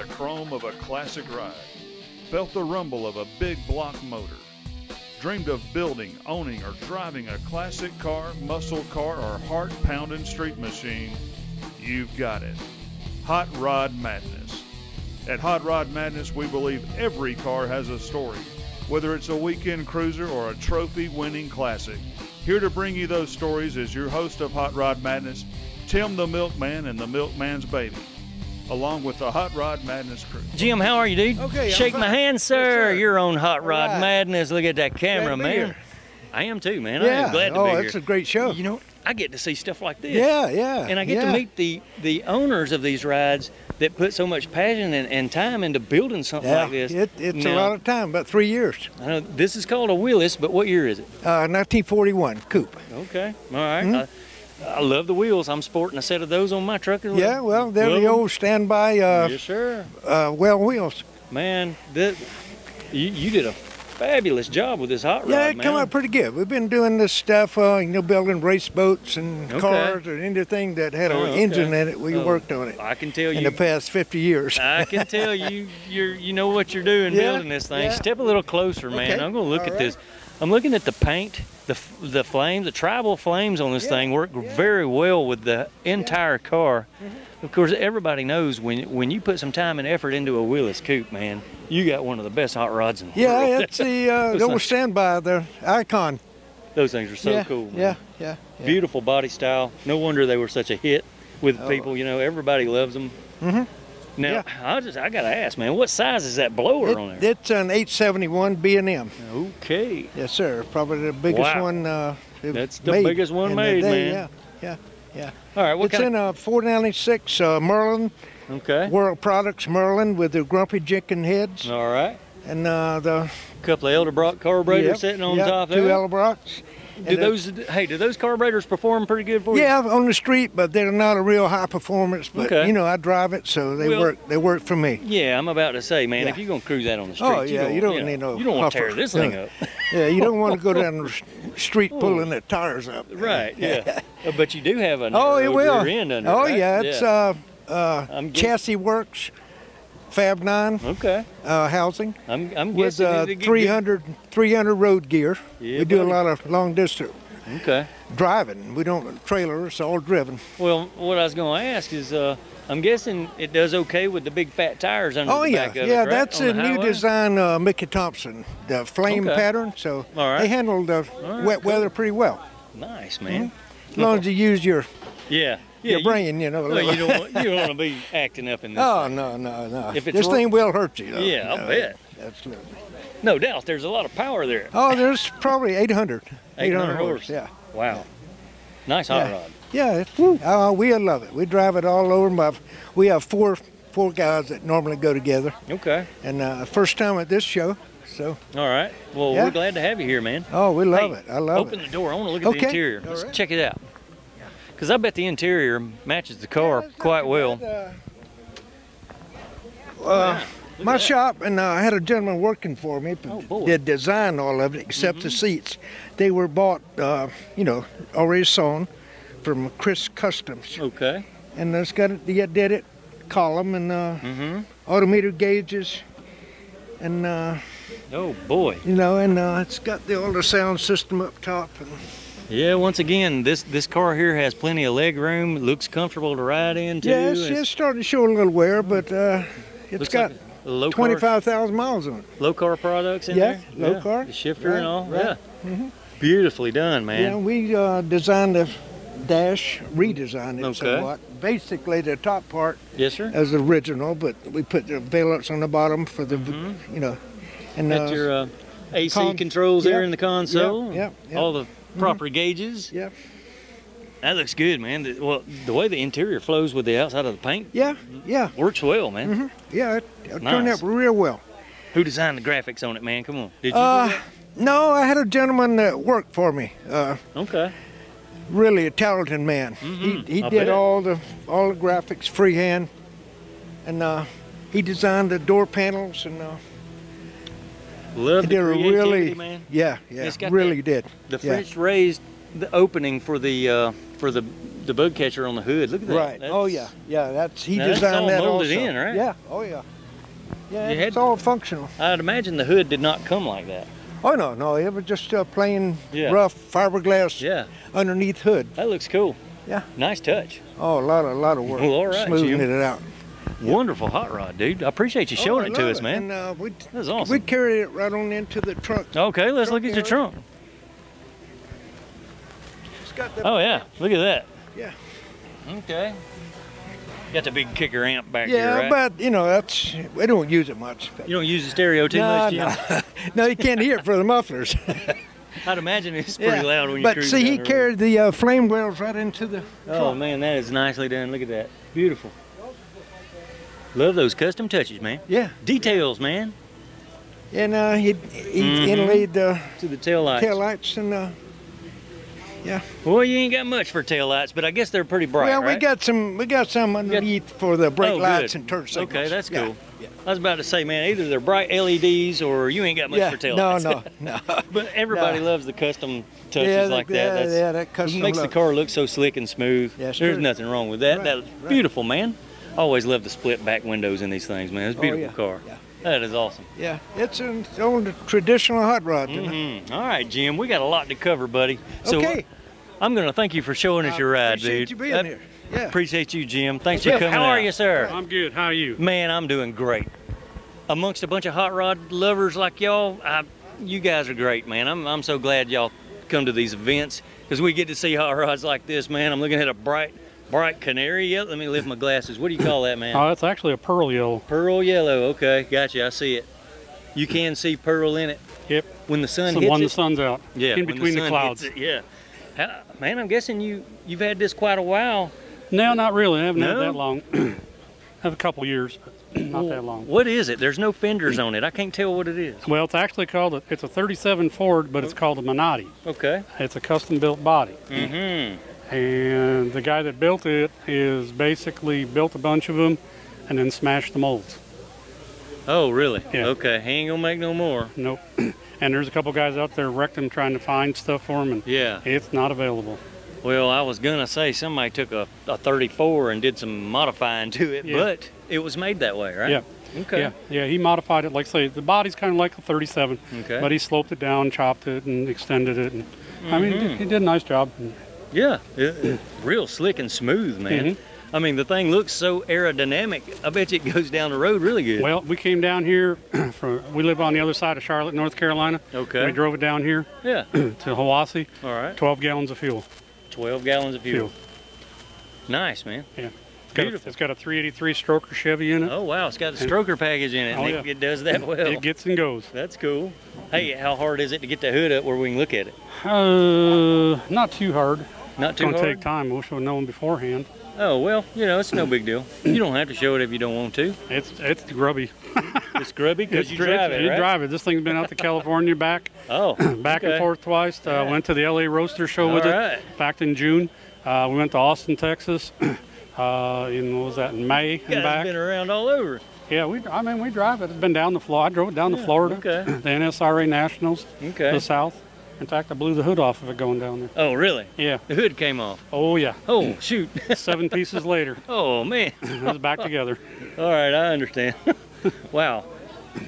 the chrome of a classic ride, felt the rumble of a big block motor, dreamed of building, owning, or driving a classic car, muscle car, or heart-pounding street machine, you've got it. Hot Rod Madness. At Hot Rod Madness, we believe every car has a story, whether it's a weekend cruiser or a trophy-winning classic. Here to bring you those stories is your host of Hot Rod Madness, Tim the Milkman and the Milkman's Baby, along with the Hot Rod Madness crew. Jim, how are you, dude? Okay, Shake my hand, sir. Yes, sir. You're on Hot Rod right. Madness. Look at that camera, Glad to be man. here. I am too, man. Yeah. I am glad to be here. It's a great show. You know, I get to see stuff like this. Yeah, yeah. And I get to meet the owners of these rides that put so much passion and time into building something like this. It's now, a lot of time, about 3 years. I know this is called a Willys, but what year is it? 1941 Coupe. Okay, all right. I love the wheels. I'm sporting a set of those on my truck as well. Yeah, well, they're the old standby yes, sir. well wheels. Man, you did a fabulous job with this hot rod, Yeah, it man. come out pretty good. We've been doing this stuff, building race boats and cars or anything that had an engine in it. We worked on it. I can tell you in the past 50 years. I can tell you know what you're doing building this thing. Yeah. Step a little closer, man. Okay. I'm going to look at All this. I'm looking at the paint, the flames, the tribal flames on this thing work very well with the entire car. Of course, everybody knows when you put some time and effort into a Willys Coupe, man, you got one of the best hot rods in the world. Yeah, it's the old standby, the icon. Those things are so cool, man. Yeah. Beautiful body style. No wonder they were such a hit with people. You know, everybody loves them. Now, I gotta ask, man, what size is that blower on there? It's an 871 B&M. Okay. Yes, sir. Probably the biggest one. That's the biggest one made, man. Yeah. All right, It's in a 496 Merlin. Okay. World Products Merlin with the Grumpy Jenkins heads. All right. And the couple of Elderbrock carburetors sitting on top there. Two Elderbrocks. Do those carburetors perform pretty good for you? Yeah, on the street, but they're not a real high performance. But I drive it, so they work. They work for me. Yeah, I'm about to say, man, if you're gonna cruise that on the street, you don't need no. You don't want to tear this thing up. Yeah, you don't want to go down the street pulling the tires up. Right. Yeah. But you do have a rear end under. Oh right? yeah, it's Chassis Works. Fab 9 housing I'm with guessing 300 road gear. Yeah, we do a lot of long distance driving. We don't trailer, it's all driven. Well, what I was going to ask is, I'm guessing it does okay with the big fat tires under the back of it, right? That's a new design, Mickey Thompson, the flame pattern. So they handle the wet weather pretty well. Nice, man. As long as you use your brain, you don't want to be acting up in this. Oh, no. If this thing will hurt you, though. Yeah, I'll bet. Absolutely. No doubt, there's a lot of power there. Oh, there's probly 800 horse. Yeah. Wow. Nice hot rod. Yeah, we love it. We drive it all over. We have four guys that normally go together. Okay. And first time at this show, so. All right. Well, we're glad to have you here, man. Oh, we love it. I love it. Open the door. I want to look at the interior. Let's check it out. Because I bet the interior matches the car quite well. My shop, and I had a gentleman working for me that designed all of it except the seats. They were bought, already sewn from Chris Customs. Okay. And it's got it, did it, column and odometer gauges, and oh boy. And it's got all the sound system up top. And, yeah, once again, this car here has plenty of leg room. It looks comfortable to ride in too. Yeah, it's starting to show a little wear, but it's got 25,000 miles on it. Low car products in there? Yeah, low car. The shifter and all? Right. Yeah. Beautifully done, man. Yeah, we designed the dash, redesigned it somewhat. Basically, the top part is original, but we put the valence on the bottom for the, And got your AC controls there in the console. Yeah. All the proper gauges. Yeah. That looks good, man. The way the interior flows with the outside of the paint. Yeah. Works well, man. Yeah, it turned out real well. Who designed the graphics on it, man? Come on. Did you do that? No, I had a gentleman that worked for me. Okay. Really a talented man. He did all the graphics freehand, and he designed the door panels and. Love the creativity, man. Yeah, really did. The French raised the opening for the bug catcher on the hood. Look at that. Right. He designed that all also. molded in, right? Yeah. Oh yeah. Yeah, it's all functional. I'd imagine the hood did not come like that. Oh, no, it was just plain Yeah. rough fiberglass Yeah. underneath hood. That looks cool. Yeah. Nice touch. Oh, a lot of work. Well, all right, smoothing Jim. it out. Wonderful hot rod, dude. I appreciate you showing it to us, man. And, That's awesome. We carried it right on into the trunk. Okay, let's look at your trunk. It's got the, Oh, yeah. Look at that. Yeah. Okay. Got the big kicker amp back Yeah, here, right? but we don't use it much. You don't use the stereo too much, Jim? No, you can't hear it for the mufflers. I'd imagine it's pretty loud when you But cruise see, down he the road. carried the flame wheels right into the Oh, trunk. man, that is nicely done. Look at that. Beautiful. Love those custom touches, man. Yeah. Details, man. And he inlaid the To the tail lights. tail lights and yeah. Well, you ain't got much for tail lights, but I guess they're pretty bright, Well, right? we got some underneath for the brake Oh, lights good. and turn signals. Okay, that's Yeah. cool. I was about to say, man, either they're bright LEDs or you ain't got much for tail lights. No. But everybody loves the custom touches Yeah, like that. that custom It makes the look. car look so slick and smooth. Yes, There's sir. nothing wrong with that. Right, That's beautiful, man. I always love the split back windows in these things, man. It's a beautiful yeah, car. yeah. That is awesome. Yeah, it's an old traditional hot rod. You know? All right, Jim, we got a lot to cover, buddy. So Okay. I'm going to thank you for showing us your ride, Appreciate dude. you being here. Yeah. Appreciate you, Jim. Thanks Jeff, for coming how are out. you, sir? I'm good. How are you? Man, I'm doing great. Amongst a bunch of hot rod lovers like y'all, you guys are great, man. I'm so glad y'all come to these events because we get to see hot rods like this, man. I'm looking at a bright canary yellow. Let me lift my glasses. What do you call that, man? Oh, it's actually a pearl yellow. Pearl yellow. Okay, gotcha. I see it. You can see pearl in it. Yep. When the sun So hits when it. the sun's out. Yeah. In when between the sun clouds. hits it, yeah. Man, I'm guessing you've had this quite a while. No, not really. I haven't No? had that long. I have a couple years, but not that long. What is it? There's no fenders on it. I can't tell what it is. Well, it's actually called it's a 37 Ford, but it's called a Minotti. Okay. It's a custom built body. Mm-hmm. And the guy that built it is basically built a bunch of them and then smashed the molds. Oh, really? Yeah. Okay. He ain't gonna make no more. Nope. And there's a couple guys out there wrecked them trying to find stuff for them, and Yeah. it's not available. Well, I was gonna say somebody took a 34 and did some modifying to it, Yeah. but it was made that way, right? Yeah. Okay. Yeah, he modified it. Like I say, the body's kind of like a 37, Okay. but he sloped it down, chopped it, and extended it. And I mean, he did a nice job. Yeah. Real slick and smooth, man. I mean, the thing looks so aerodynamic. I bet you it goes down the road really good. Well, we came down here we live on the other side of Charlotte, North Carolina. Okay. We drove it down here Yeah. to Hiawassee. All right. 12 gallons of fuel. 12 gallons of fuel. Nice, man. Yeah. Beautiful. It's got a 383 stroker Chevy in it. Oh, wow. It's got the stroker package in it. Oh, and yeah. It does that well. It gets and goes. That's cool. Hey, how hard is it to get the hood up where we can look at it? Not too hard. Not too It's gonna hard? take time. We wish we'd known beforehand. Oh, well, it's no big deal. You don't have to show it if you don't want to. It's grubby. It's grubby because you drive it, You right? drive it. This thing's been out to California back. Oh, Back and okay. forth twice. Went to the LA Roaster Show with All it right. back in June. We went to Austin, Texas. In what was that? In May and Guys back. been around all over. Yeah, we drive it. It's been down the Florida. I drove it down to Florida. okay. The NSRA Nationals. Okay. The South. In fact, I blew the hood off of it going down there. Oh, really? Yeah. The hood came off. Oh yeah. Oh, shoot. 7 pieces later, Oh, man. it was back together. All right, I understand. Wow.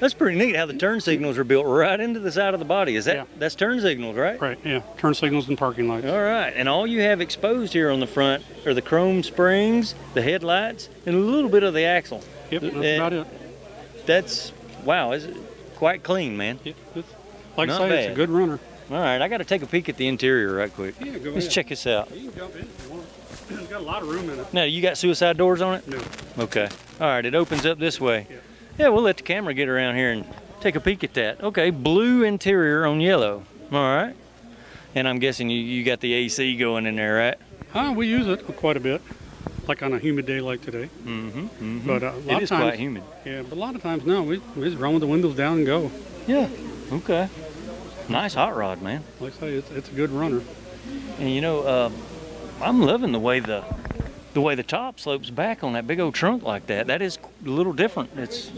That's pretty neat how the turn signals are built right into the side of the body. That's turn signals, right? Right. Yeah. Turn signals and parking lights. All right, and all you have exposed here on the front are the chrome springs, the headlights, and a little bit of the axle. Yep. That's about it. That's, wow, it's quite clean, man. Yep. Like Not I say, bad. it's a good runner. All right, I got to take a peek at the interior right quick. Yeah, go Let's ahead. check this out. You can jump in if you want. It's got a lot of room in it. Now, you got suicide doors on it? No. Okay. All right, it opens up this way. Yeah. Yeah, we'll let the camera get around here and take a peek at that. Okay, blue interior on yellow. All right. And I'm guessing you got the AC going in there, right? We use it quite a bit, like on a humid day like today. Mm-hmm. But a lot It is of times, quite humid. Yeah, but a lot of times, no, we just run with the windows down and go. Yeah. Okay. Nice hot rod, man. Like I say, it's a good runner. And I'm loving the way the top slopes back on that big old trunk like that. That is a little different. It's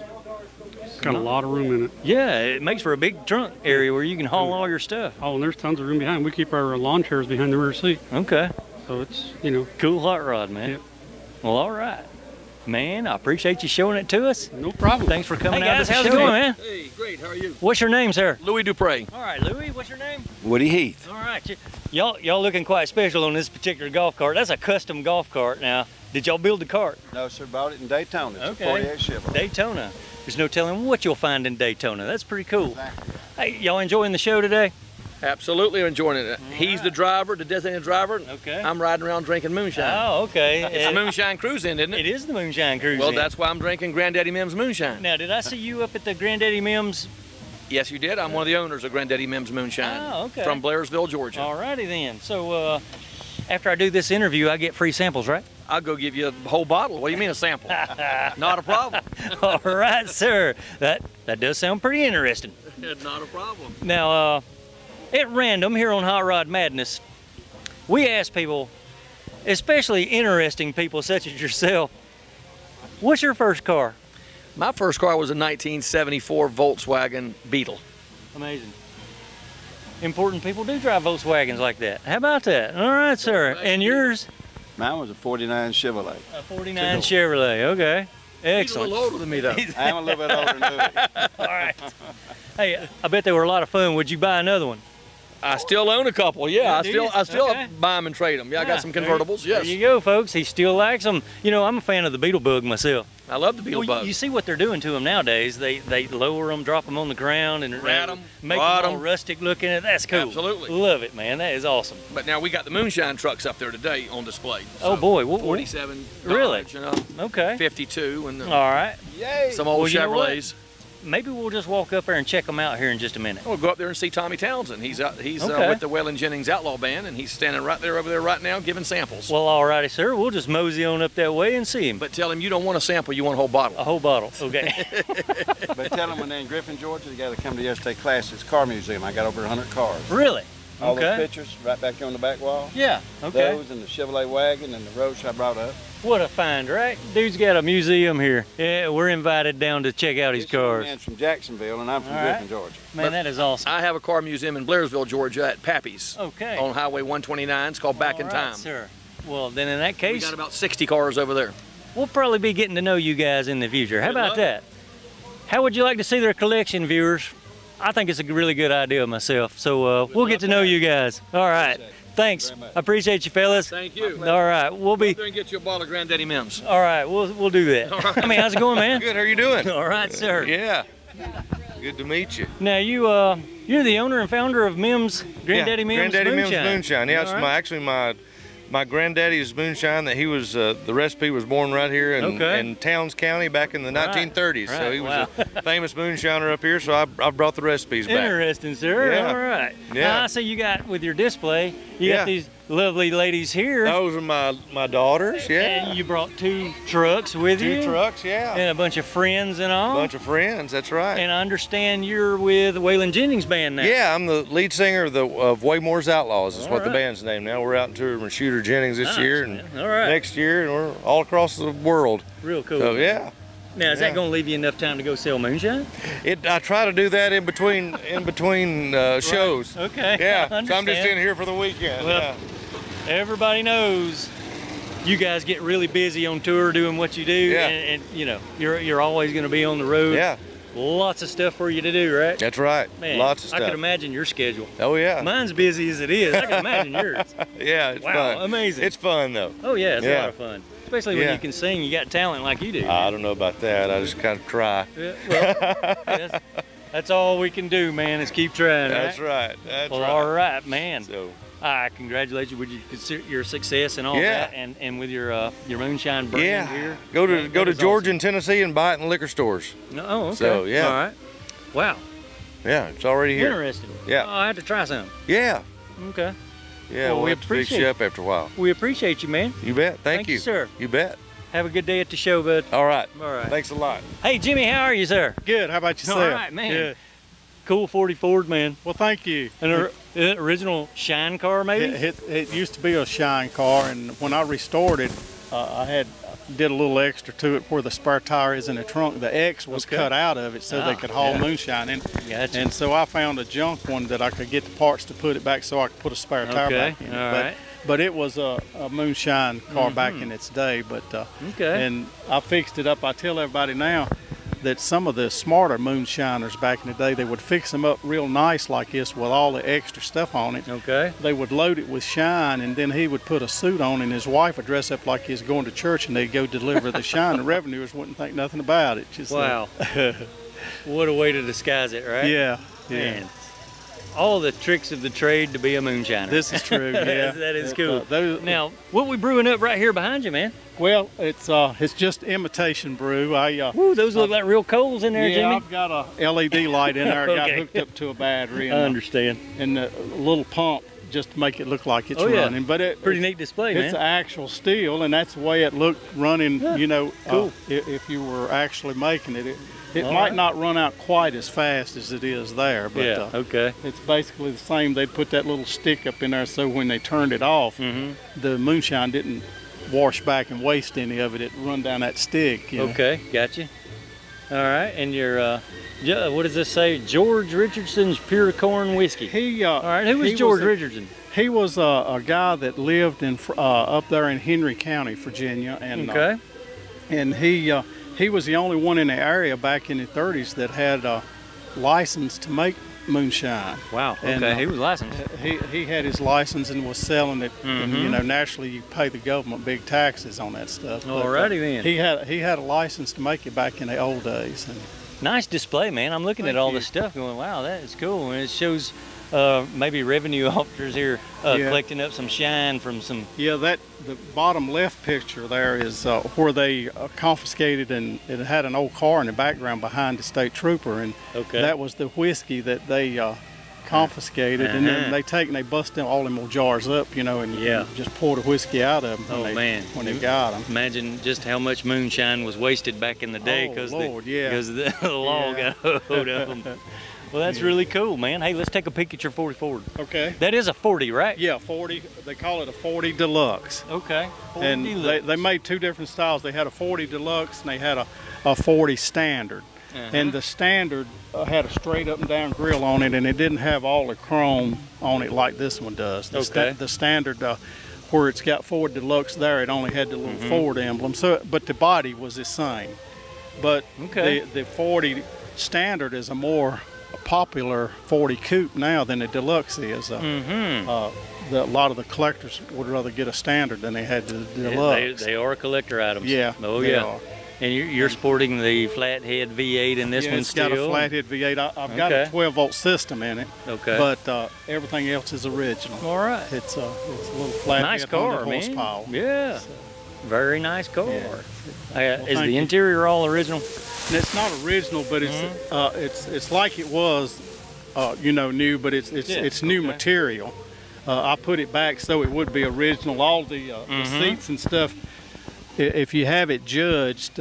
got a lot of room in it. Yeah, it makes for a big trunk area where you can haul all your stuff. Oh, and there's tons of room behind. We keep our lawn chairs behind the rear seat. Okay. So it's, Cool hot rod, man. Yep. Well, all right. Man, I appreciate you showing it to us. No problem. Thanks for coming Hey out guys, to the how's it show. going, Man? Hey, great. How are you? What's your name, sir? Louie Duprey. All right, Louie, what's your name? Woody Heath. All right, y'all looking quite special on this particular golf cart. That's a custom golf cart. Now, did y'all build the cart? No, sir, bought it in Daytona. It's Okay. a 48 Chevrolet. Daytona. There's no telling what you'll find in Daytona. That's pretty cool. Exactly. Hey, y'all enjoying the show today? Absolutely enjoying it. He's the driver, the designated driver. Okay. I'm riding around drinking moonshine. Oh, okay. It's a Moonshine Cruiz-In, isn't it? It is the Moonshine Cruiz. Well, that's why I'm drinking Granddaddy Mim's moonshine. Now, did I see you up at the Granddaddy Mim's? Yes, you did. I'm one of the owners of Granddaddy Mim's moonshine. Oh, okay. From Blairsville, Georgia. All righty then. So, after I do this interview, I get free samples, right? I'll go give you a whole bottle. What do you mean a sample? Not a problem. All right, sir. That does sound pretty interesting. Not a problem. Now, at random here on Hot Rod Madness, we ask people, especially interesting people such as yourself, what's your first car? My first car was a 1974 Volkswagen Beetle. Amazing. Important people do drive Volkswagens like that. How about that? All right, sir. And yours? Mine was a 49 Chevrolet. A 49 Chevrolet. Okay. Excellent. He's a little older than me, though. I'm a little bit older than Louie. All right. Hey, I bet they were a lot of fun. Would you buy another one? I still own a couple. Yeah, do you? I still Okay. buy them and trade them. Yeah, I got some convertibles. There Yes, you go, folks. He still likes them. You know, I'm a fan of the Beetle Bug myself. I love the Beetle Well, Bug. you see what they're doing to them nowadays. They lower them, drop them on the ground, and Rat 'em, make rot them all 'em. rustic looking. That's cool. Absolutely. Love it, man. That is awesome. But now we got the moonshine trucks up there today on display. Oh, boy. What- 47 Really? Dodge, you know, Okay. 52, and All right. Yay! some old Well, you know what? Chevrolets. Maybe we'll just walk up there and check them out here in just a minute. We'll go up there and see Tommy Townsend. He's Okay. with the Waylon Jennings Outlaw Band, and he's standing right there over there right now giving samples. Well, all righty, sir. We'll just mosey on up that way and see him. But tell him you don't want a sample, you want a whole bottle. A whole bottle. Okay. But tell them when they're in Griffin, Georgia, they got to come to yesterday class. It's car museum. I got over 100 cars. Really? All Okay. those pictures right back there on the back wall. Yeah. Okay. Those and the Chevrolet wagon and the Roach I brought up. What a find, right? Dude's got a museum here. Yeah, we're invited down to check out his This young cars. man's from Jacksonville, and I'm from All right. Griffin, Georgia. Man, that is awesome. I have a car museum in Blairsville, Georgia at Pappy's Okay. on Highway 129. It's called Back in All right, Time. sir. Well, then in that We case, got about 60 cars over there. we'll probably be getting to know you guys in the future. How Good about luck. that? How would you like to see their collection, viewers? I think it's a really good idea myself. So we'll get to know you guys. All right. Thanks. very much. I appreciate you, fellas. Thank you. All right. We'll Go be. up there and get you a bottle of Granddaddy Mim's. All right. We'll do that. All right. I mean, how's it going, man? Good, how are you doing? All right, sir. Yeah. Good to meet you. Now you're the owner and founder of Mim's Granddaddy Mim's Granddaddy Moonshine. Mim's Moonshine. Yeah, All it's right. my granddaddy's moonshine that he was, the recipe was born right here in Towns County back in the 1930s. So Right, he was wow. a famous moonshiner up here, so I brought the recipes back. Interesting, sir. Yeah. All right. Yeah. Now, I see you got with your display, you Yeah. got these lovely ladies here. Those are my daughters, yeah. And you brought 2 trucks with you. 2 trucks, yeah. And a bunch of friends and all. Bunch of friends, that's right. And I understand you're with Waylon Jennings band now. Yeah, I'm the lead singer of Waymore's Outlaws. Is All what the right. band's name now. We're out in touring with Shooter Jennings this Nice, year and man. All right. next year, and we're all across the world. Real cool. So yeah. Now, is Yeah. that going to leave you enough time to go sell moonshine? I try to do that in between shows. Okay. Yeah. I So I'm just understand. in here for the weekend. Well, yeah. Everybody knows you guys get really busy on tour doing what you do, Yeah. and you know you're always going to be on the road. Yeah. Lots of stuff for you to do, right? That's right. Man, Lots of I stuff. could imagine your schedule. Oh yeah. Mine's busy as it is. I can imagine yours. Yeah. It's Wow, fun. amazing. It's fun though. Oh yeah, it's a Yeah. lot of fun. Especially when Yeah. you can sing, you got talent like you do. I don't know about that. I just kind of try. Yeah, well, that's all we can do, man, is keep trying. That's right? right. That's Well, right. all right, man. So I congratulate you with your success and all Yeah. that, and with your moonshine brand yeah. here. Go That to is Georgia and Tennessee and buy it in the liquor stores. awesome. Oh, okay. So, yeah. All right. Wow. Yeah, it's already here. Interesting. Yeah. Oh, I had to try some. Yeah. Okay. Yeah. Well, we'll we have to fix appreciate you it. up after a while. We appreciate you, man. You bet. Thank you, you, sir. You bet. Have a good day at the show, bud. All right. All right. Thanks a lot. Hey, Jimmy, how are you, sir? Good. How about yourself? All right, man. Good. Cool 40 Ford, man. Well, thank you. An original shine car, maybe? It used to be a shine car, and when I restored it, I did a little extra to it where the spare tire is in the trunk. The X was Okay. cut out of it so they could haul yeah. moonshine in. Gotcha. And so I found a junk one that I could get the parts to put it back so I could put a spare tire Okay, back in it. all But right. but it was a moonshine car back in its day. But okay. And I fixed it up. I tell everybody now that some of the smarter moonshiners back in the day, they would fix them up real nice like this with all the extra stuff on it. Okay. They would load it with shine, and then he would put a suit on, and his wife would dress up like he was going to church, and they'd go deliver the shine. The revenuers wouldn't think nothing about it. Just wow. What a way to disguise it, right? Yeah. Man. All the tricks of the trade to be a moonshiner. This is true, yeah. That is cool. Now, what we brewing up right here behind you, man? Well, it's just imitation brew. Ooh, those look like real coals in there, yeah, Jimmy. I've got a LED light in there. Okay. Got hooked up to a battery. And, I understand. And a little pump just to make it look like it's running. But pretty neat display, man. It's actual steel, and that's the way it looked running. Yeah. You know, cool. If you were actually making it. It might not run out quite as fast as it is there, but okay. It's basically the same. They'd put that little stick up in there so when they turned it off, the moonshine didn't wash back and waste any of it. It run down that stick. You know? Okay, gotcha. All right, and your what does this say? George Richardson's Pure Corn Whiskey. All right, who was George Richardson? He was a guy that lived in up there in Henry County, Virginia, and and he was the only one in the area back in the 30s that had a license to make moonshine. Wow. Okay. And, he was licensed. He had his license and was selling it. And, you know, naturally you pay the government big taxes on that stuff. Alrighty then. He had a license to make it back in the old days. And nice display, man. I'm looking at all this stuff, going, wow, that is cool, and it shows maybe revenue officers here collecting up some shine from some. Yeah, the bottom left picture there is where they confiscated and it had an old car in the background behind the state trooper, and that was the whiskey that they confiscated, and then they bust all them old jars up, you know, and just pour the whiskey out of them when they got them. Imagine just how much moonshine was wasted back in the day because the law got hold of them. Well, that's really cool, man. Hey, let's take a peek at your 40 Ford. Okay. That is a 40, right? Yeah, 40. They call it a 40 Deluxe. Okay. 40 and Deluxe. They made two different styles. They had a 40 Deluxe and they had a 40 Standard. And the Standard had a straight up and down grill on it, and it didn't have all the chrome on it like this one does. The Standard, where it's got Ford Deluxe there, it only had the little Ford emblem. So, but the body was the same. But the 40 Standard is a more popular 40 Coupe now than the Deluxe is. A lot of the collectors would rather get a Standard than they had the Deluxe. They are collector items. Yeah. Oh yeah. Are. And you're sporting the flathead V8 in this one still? Yeah, it's got a flathead V8. I've got a 12-volt system in it. Okay. But everything else is original. All right. It's a little flathead. Nice car, man. Horsepower. Yeah. So, very nice car. Yeah. Is the interior all original? And it's not original, but it's like it was, you know, new, but it's new material. I put it back so it would be original. All the seats and stuff. If you have it judged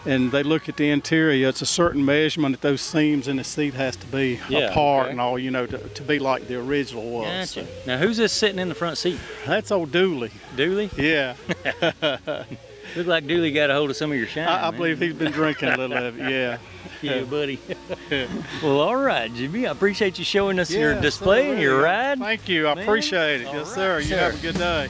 and they look at the interior, it's a certain measurement that those seams in the seat has to be apart and all, you know, to be like the original was. Gotcha. Now, who's this sitting in the front seat? That's old Dooley. Dooley? Yeah. Look like Dooley got a hold of some of your shine. I believe he's been drinking a little of it, yeah. Yeah, buddy. Well, all right, Jimmy. I appreciate you showing us your display and your ride. Thank you. I appreciate it. Yes, sir. You have a good day.